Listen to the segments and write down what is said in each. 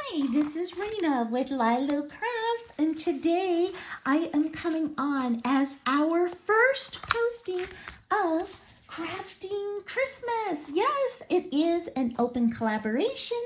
Hi, this is Rana with LYLO Crafts, and today I am coming on as our first posting of Crafting Christmas. Yes, it is an open collaboration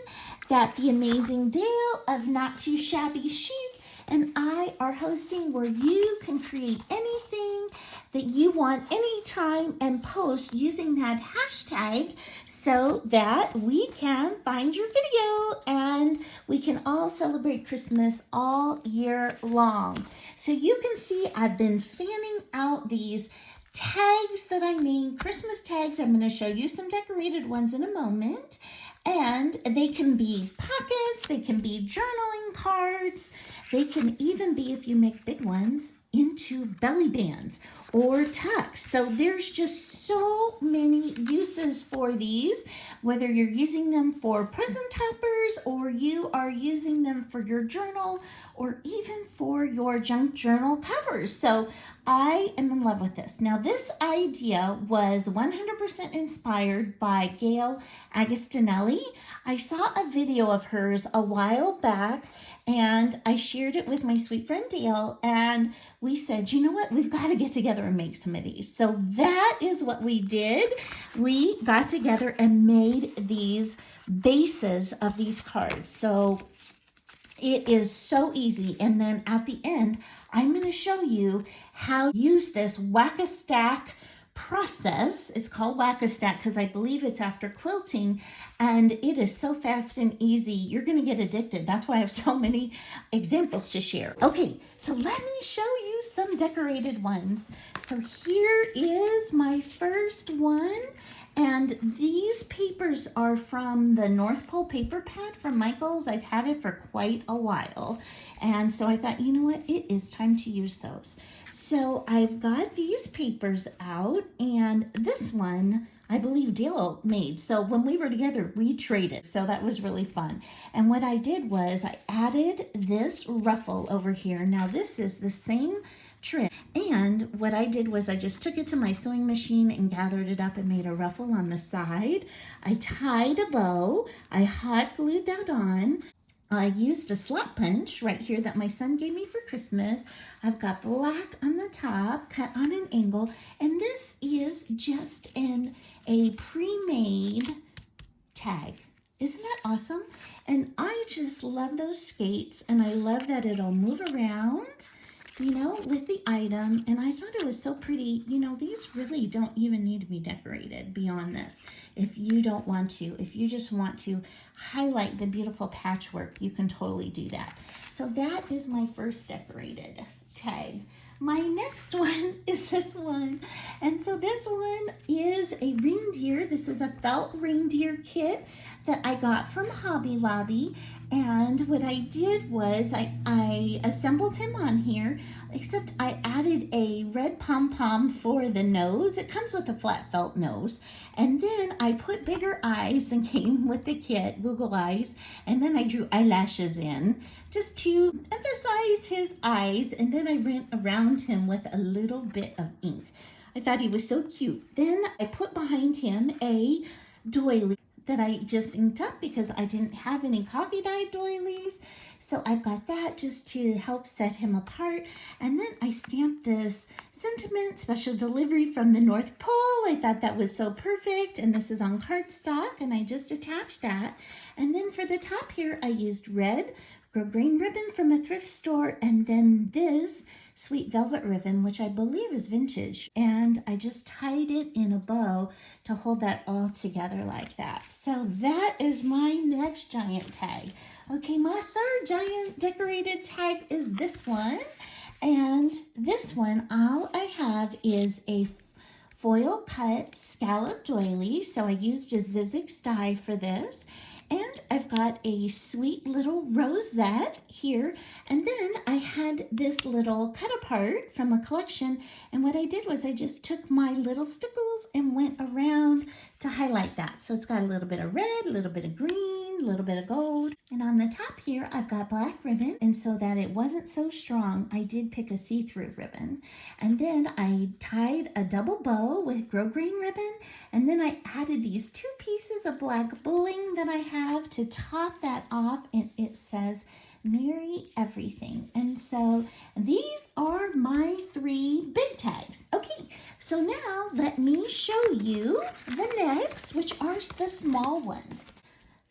that the amazing Dale of Not Too Shabby Chic and I are hosting, where you can create anything that you want anytime and post using that hashtag so that we can find your video and we can all celebrate Christmas all year long. So you can see I've been fanning out these tags that I made, Christmas tags. I'm going to show you some decorated ones in a moment. And they can be pockets, they can be journaling cards, they can even be, if you make big ones, into belly bands or tucks. So there's just so many uses for these, whether you're using them for present toppers or you are using them for your journal or even for your junk journal covers. So I am in love with this. Now, this idea was 100% inspired by Gail Agostinelli. I saw a video of hers a while back and I shared it with my sweet friend Dale, and we said, you know what, we've got to get together and make some of these. So that is what we did. We got together and made these bases of these cards. So it is so easy. And then at the end, I'm going to show you how to use this whack-a-stack process. It's called whack-a-stack because I believe it's after quilting, and it is so fast and easy. You're going to get addicted. That's why I have so many examples to share. Okay, so let me show you some decorated ones. So here is my first one. And these papers are from the North Pole paper pad from Michael's. I've had it for quite a while. And so I thought, you know what, it is time to use those. So I've got these papers out, and this one I believe Dale made. So when we were together, we traded. So that was really fun. And what I did was I added this ruffle over here. Now this is the same trim, and what I did was I just took it to my sewing machine and gathered it up and made a ruffle on the side. I tied a bow, I hot glued that on. I used a slot punch right here that my son gave me for Christmas. I've got black on the top, cut on an angle, and this is just a pre-made tag. Isn't that awesome? And I just love those skates, and I love that it'll move around, you know, with the item. And I thought it was so pretty. You know, these really don't even need to be decorated beyond this. If you don't want to, if you just want to highlight the beautiful patchwork, you can totally do that. So that is my first decorated tag. My next one is this one. And so this one is a reindeer. This is a felt reindeer kit that I got from Hobby Lobby. And what I did was I assembled him on here, except I added a red pom-pom for the nose. It comes with a flat felt nose. And then I put bigger eyes than came with the kit, Google eyes. And then I drew eyelashes in just to emphasize his eyes. And then I went around him with a little bit of ink. I thought he was so cute. Then I put behind him a doily that I just inked up because I didn't have any coffee dyed doilies. So I've got that just to help set him apart. And then I stamped this sentiment, special delivery from the North Pole. I thought that was so perfect. And this is on cardstock, and I just attached that. And then for the top here, I used red green ribbon from a thrift store, and then this sweet velvet ribbon, which I believe is vintage, and I just tied it in a bow to hold that all together like that. So that is my next giant tag. Okay, my third giant decorated tag is this one, and this one, all I have is a foil cut scallop doily. So I used a Thsnk die for this. And I've got a sweet little rosette here. And then I had this little cut apart from a collection. And what I did was I just took my little stickles and went around to highlight that. So it's got a little bit of red, a little bit of green, a little bit of gold. And And on the top here, I've got black ribbon. And so that it wasn't so strong, I did pick a see-through ribbon. And then I tied a double bow with grosgrain ribbon. And then I added these 2 pieces of black bling that I have to top that off. And it says, Merry Everything. And so these are my 3 big tags. Okay, so now let me show you the next, which are the small ones.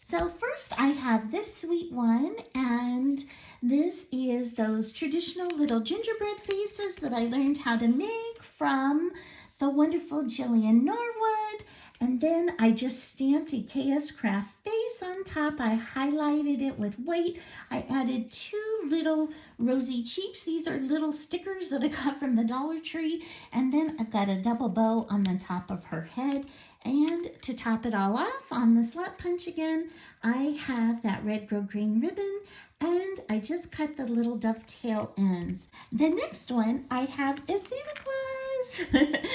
So first I have this sweet one, and this is those traditional little gingerbread faces that I learned how to make from the wonderful Jillian Norwood. And then I just stamped a KS Craft face on top. I highlighted it with white. I added 2 little rosy cheeks. These are little stickers that I got from the Dollar Tree. And then I've got a double bow on the top of her head. And to top it all off, on the slot punch again, I have that red grosgrain ribbon, and I just cut the little dovetail ends. The next one I have is Santa Claus.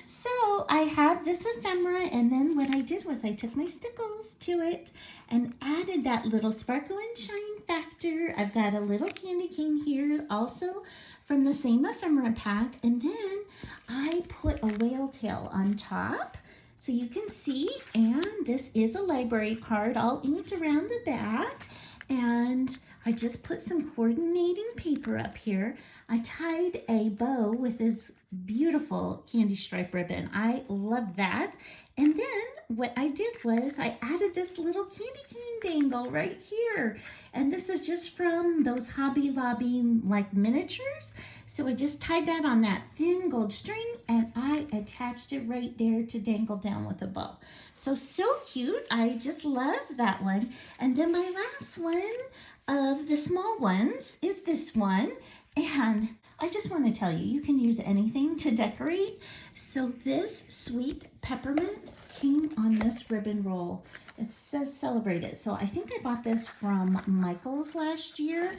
So I have this ephemera, and then what I did was I took my stickles to it and added that little sparkle and shine factor. I've got a little candy cane here also from the same ephemera pack, and then I put a whale tail on top. So you can see, and this is a library card all inked around the back, and I just put some coordinating paper up here. I tied a bow with this beautiful candy stripe ribbon. I love that. And then what I did was I added this little candy cane dangle right here. And this is just from those Hobby Lobby like miniatures. So I just tied that on that thin gold string, and I attached it right there to dangle down with a bow. So cute. I just love that one. And then my last one of the small ones is this one. And I just want to tell you, you can use anything to decorate. So this sweet peppermint came on this ribbon roll. It says celebrate it. So I think I bought this from Michael's last year,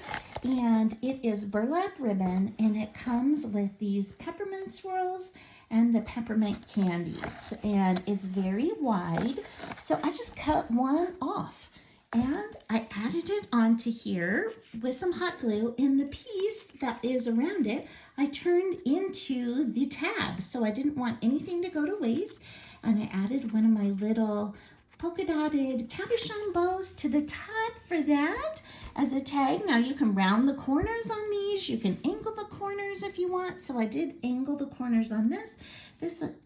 and it is burlap ribbon, and it comes with these peppermint swirls and the peppermint candies, and it's very wide. So I just cut one off, and I added it onto here with some hot glue, and the piece that is around it, I turned into the tab. So I didn't want anything to go to waste, and I added one of my little polka dotted cabochon bows to the top for that as a tag. Now you can round the corners on these. You can angle the corners if you want. So I did angle the corners on this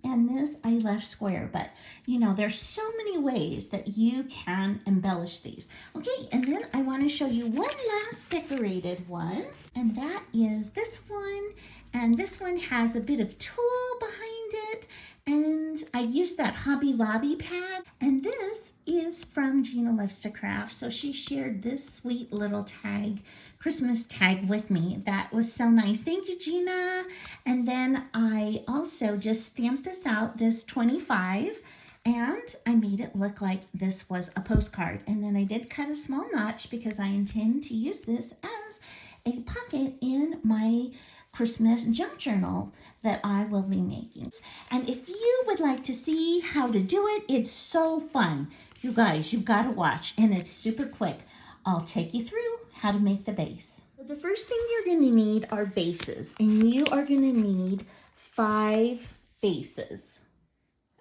and this I left square, but you know, there's so many ways that you can embellish these. Okay, and then I want to show you one last decorated one, and that is this one. And this one has a bit of tulle behind it, and I used that Hobby Lobby pad. And this is from Gina Loves to Craft. So she shared this sweet little tag, Christmas tag with me. That was so nice. Thank you, Gina. And then I also just stamped this out, this 25, and I made it look like this was a postcard. And then I did cut a small notch because I intend to use this as a pocket in my Christmas junk journal that I will be making. And if you would like to see how to do it, it's so fun. You guys, you've got to watch, and it's super quick. I'll take you through how to make the base. So the first thing you're going to need are bases, and you are going to need 5 bases.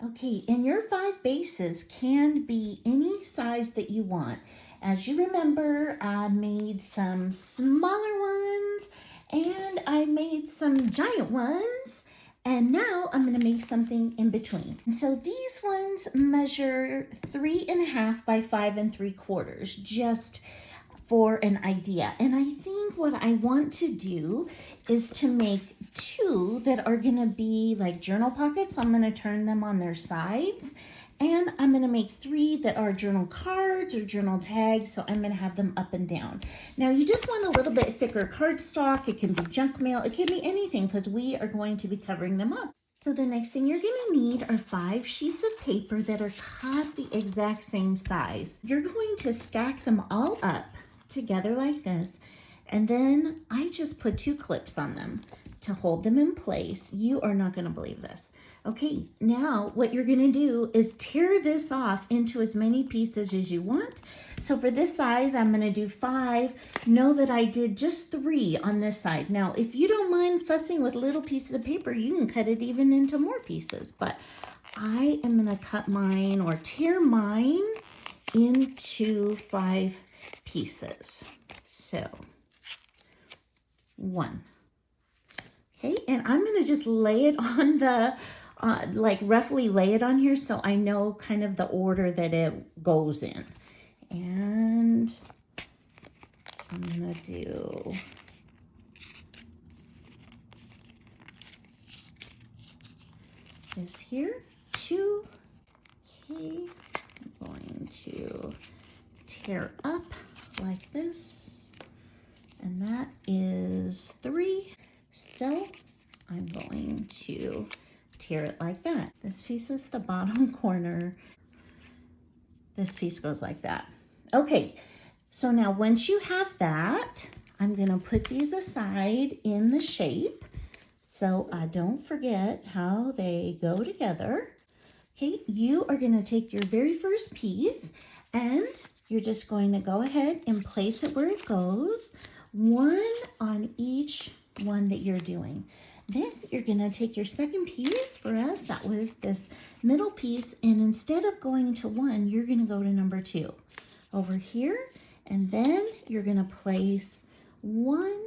Okay, and your 5 bases can be any size that you want. As you remember, I made some smaller ones, and I made some giant ones, and now I'm going to make something in between. And so these ones measure 3.5 by 5 3/4, just for an idea. And I think what I want to do is to make 2 that are going to be like journal pockets. I'm going to turn them on their sides. And I'm going to make 3 that are journal cards or journal tags, so I'm going to have them up and down. Now, you just want a little bit thicker cardstock. It can be junk mail. It can be anything because we are going to be covering them up. So the next thing you're going to need are 5 sheets of paper that are cut the exact same size. You're going to stack them all up together like this, and then I just put 2 clips on them to hold them in place. You are not going to believe this. Okay, now what you're going to do is tear this off into as many pieces as you want. So for this size, I'm going to do 5. Know that I did just 3 on this side. Now, if you don't mind fussing with little pieces of paper, you can cut it even into more pieces. But I am going to cut mine or tear mine into 5 pieces. So 1. Okay, and I'm going to just lay it on the, like roughly lay it on here so I know kind of the order that it goes in. And I'm going to do this here, 2. Okay, I'm going to tear up like this, and that is 3. So I'm going to tear it like that. This piece is the bottom corner. This piece goes like that. Okay, so now once you have that, I'm gonna put these aside in the shape so I don't forget how they go together. Okay, you are gonna take your very first piece and you're just going to go ahead and place it where it goes, 1 on each one that you're doing. Then you're going to take your second piece. For us, that was this middle piece, and instead of going to 1, you're going to go to number 2 over here, and then you're going to place 1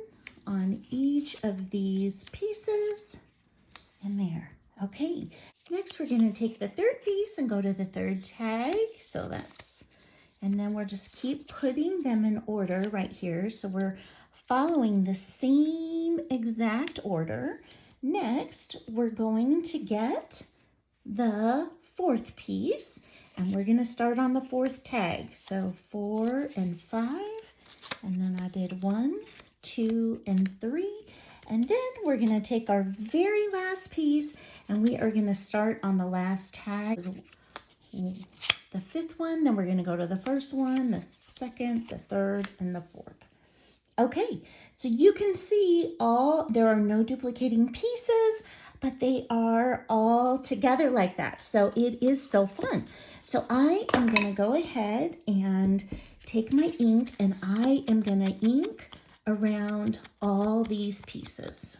on each of these pieces in there. Okay, next we're going to take the third piece and go to the third tag. So that's, and then we'll just keep putting them in order right here. So we're following the same exact order. Next, we're going to get the 4th piece, and we're going to start on the 4th tag. So 4 and 5, and then I did 1, 2, and 3. And then we're going to take our very last piece, and we are going to start on the last tag, the 5th one, then we're going to go to the 1st one, the 2nd, the 3rd, and the 4th. Okay, so you can see there are no duplicating pieces, but they are all together like that. So it is so fun. So I am going to go ahead and take my ink, and I am going to ink around all these pieces.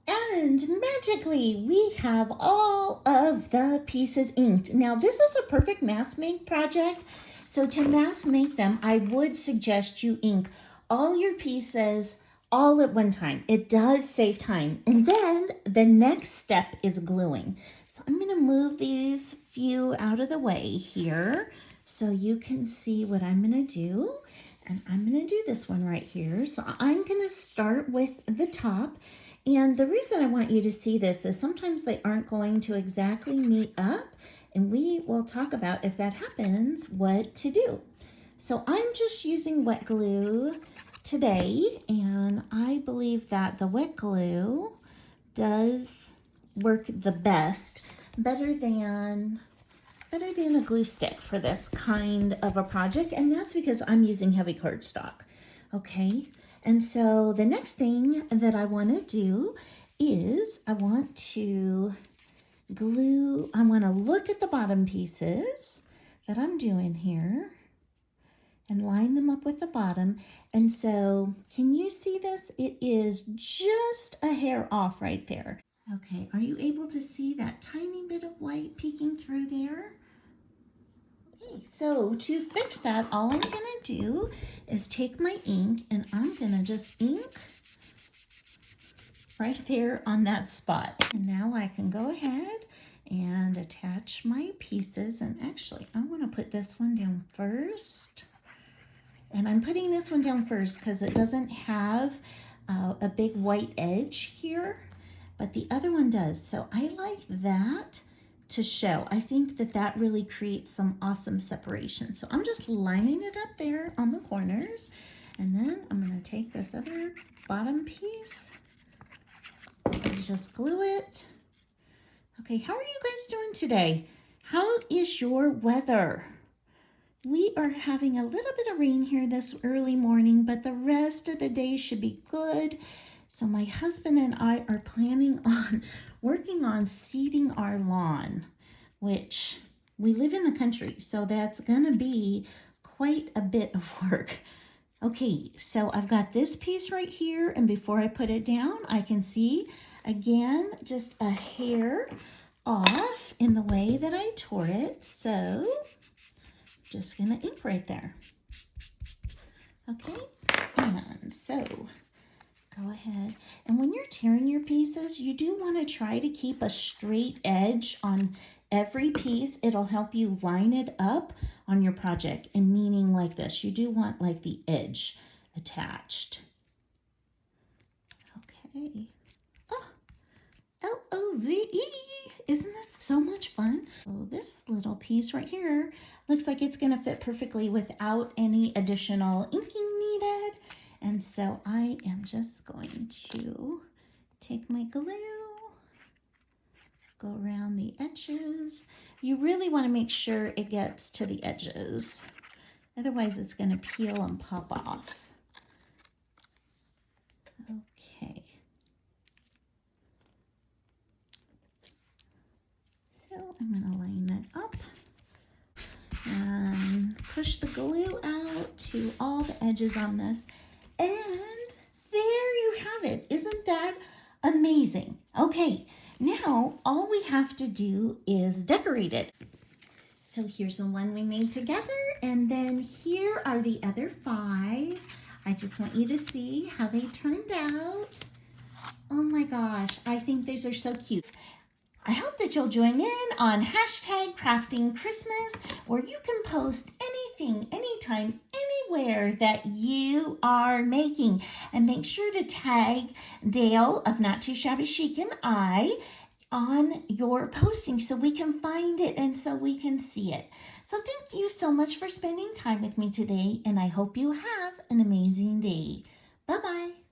And magically, we have all of the pieces inked. Now, this is a perfect mass make project. So to mass make them, I would suggest you ink all your pieces all at one time. It does save time. And then the next step is gluing. So I'm going to move these few out of the way here so you can see what I'm going to do. And I'm going to do this one right here. So I'm going to start with the top. And the reason I want you to see this is sometimes they aren't going to exactly meet up. And we will talk about, if that happens, what to do. So I'm just using wet glue today, and I believe that the wet glue does work the best, better than a glue stick for this kind of a project, and that's because I'm using heavy cardstock. Okay, and so the next thing that I want to do is I want to look at the bottom pieces that I'm doing here and line them up with the bottom. And so, can you see this? It is just a hair off right there. Okay, are you able to see that tiny bit of white peeking through there? Okay, so to fix that, all I'm gonna do is take my ink and I'm gonna just ink right there on that spot. And now I can go ahead and attach my pieces. And actually, I wanna put this one down first. And I'm putting this one down first because it doesn't have a big white edge here, but the other one does. So I like that to show. I think that that really creates some awesome separation. So I'm just lining it up there on the corners. And then I'm going to take this other bottom piece and just glue it. Okay, how are you guys doing today? How is your weather? We are having a little bit of rain here this early morning, but the rest of the day should be good. So my husband and I are planning on working on seeding our lawn, which we live in the country, so that's gonna be quite a bit of work. Okay, so I've got this piece right here, and before I put it down, I can see, again, just a hair off in the way that I tore it. So, just gonna ink right there. Okay, and so, go ahead. And when you're tearing your pieces, you do want to try to keep a straight edge on every piece. It'll help you line it up on your project. And meaning like this, you do want like the edge attached. Okay. Oh, LOVE. Isn't this so much fun? So this little piece right here looks like it's going to fit perfectly without any additional inking needed. And so I am just going to take my glue, go around the edges. You really want to make sure it gets to the edges. Otherwise it's going to peel and pop off. Okay. So I'm going to line that up and push the glue out to all the edges on this. And there you have it. Isn't that amazing? Okay, now all we have to do is decorate it. So here's the one we made together, and then here are the other 5. I just want you to see how they turned out. Oh my gosh, I think these are so cute. I hope that you'll join in on #CraftingChristmas, where you can post anything, anytime, anywhere that you are making. And make sure to tag Dale of Not Too Shabby Chic and I on your posting so we can find it and so we can see it. So thank you so much for spending time with me today, and I hope you have an amazing day. Bye-bye.